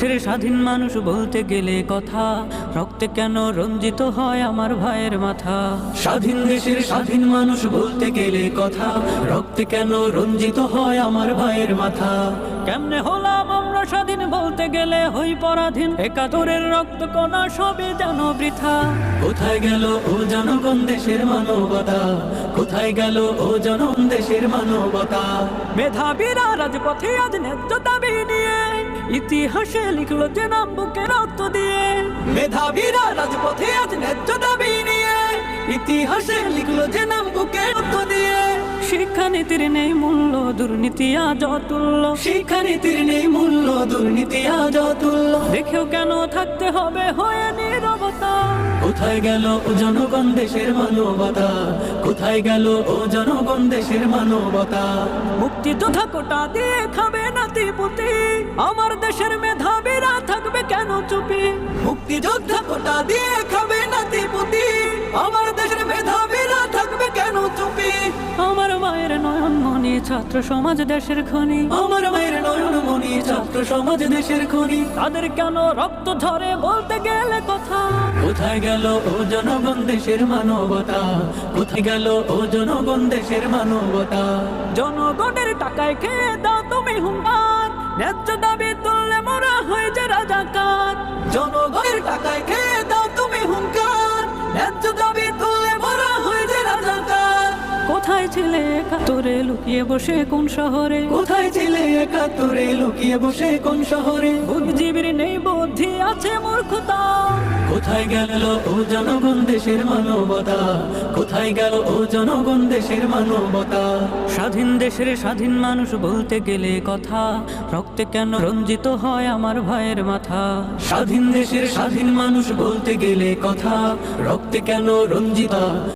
স্বাধীন মানুষ বলতে গেলে কথা, রক্তে কেন রঞ্জিত হয় আমার ভাইয়ের মাথা। স্বাধীন দেশের স্বাধীন মানুষ বলতে গেলে কথা, রক্তে কেন রঞ্জিত হয় আমার ভাইয়ের মাথা। কেমনে হলাম আমরা স্বাধীন বলতে গেলে হই পরাধীন, একাত্তরের রক্ত কণা সবই যেন বৃথা। কোথায় গেল ও জনগণ দেশের মানবতা, কোথায় গেল ও জনগণ দেশের মানবতা। মেধাবীরা রাজপথে আজ ন্যায্য দাবি নিয়ে ইতিহাসে লিখলো যে নাম বুকে রক্ত দিয়ে। মেধাবীরা রাজপথে আজ ন্যায্য দাবি নিয়ে ইতিহাসে লিখলো যে নাম বুকে রক্ত দিয়ে। শিক্ষানীতির নেই মূল্য, দুর্নীতি আজ অতুল্য। শিক্ষানীতির নেই মূল্য, দুর্নীতি আজ অতুল্য। দেখেও কেন থাকতে হবে হয়ে নীরবতা। কোথায় গেল ও জনগণ দেশের মানবতা, কোথায় গেল ও জনগণ দেশের মানবতা। মুক্তিযোদ্ধা কোটা দিয়ে খাবে নাতিপুতি, আমার দেশের মেধাবীরা থাকবে কেন চুপি। মুক্তিযোদ্ধা কোটা দিয়ে খাবে নাতিপুতি, আমার দেশের মেধাবীরা থাকবে কেন চুপি। আমার মায়ের নয়নমণি ছাত্র সমাজ দেশের খনি, আমার মায়ের নয়নমণি ছাত্র সমাজ দেশের খনি। তাদের কেন রক্ত ঝরে বলতে গেলে কথা। কোথায় গেল ও জনগণ দেশের মানবতা, কোথায় গেল ও জনগণ দেশের মানবতা। জনগণের টাকায় খেয়ে দাও তুমি হুঙ্কার, ন্যায্য দাবি তুললে মোরা হয়ে যে রাজাকার। জনগণের টাকায় খেয়ে দাও তুমি হুঙ্কার, ন্যায্য দাবি তুললে মোরা হয়ে যে রাজাকার। কোথায় ছিলে একাত্তরে লুকিয়ে বসে কোন শহরে, কোথায় ছিলে একাত্তরে লুকিয়ে বসে কোন শহরে। বুদ্ধিজীবীর নেই বুদ্ধি আছে মূর্খতা। কোথায় গেল ও জনগণ দেশের মানবতা, কোথায় গেল ও জনগণ দেশের মানবতা। স্বাধীন দেশের স্বাধীন মানুষ বলতে গেলে কথা, রক্তে কেন রঞ্জিত হয় আমার ভাইয়ের মাথা। স্বাধীন দেশের স্বাধীন মানুষ বলতে গেলে কথা, রক্তে কেন রঞ্জিতা।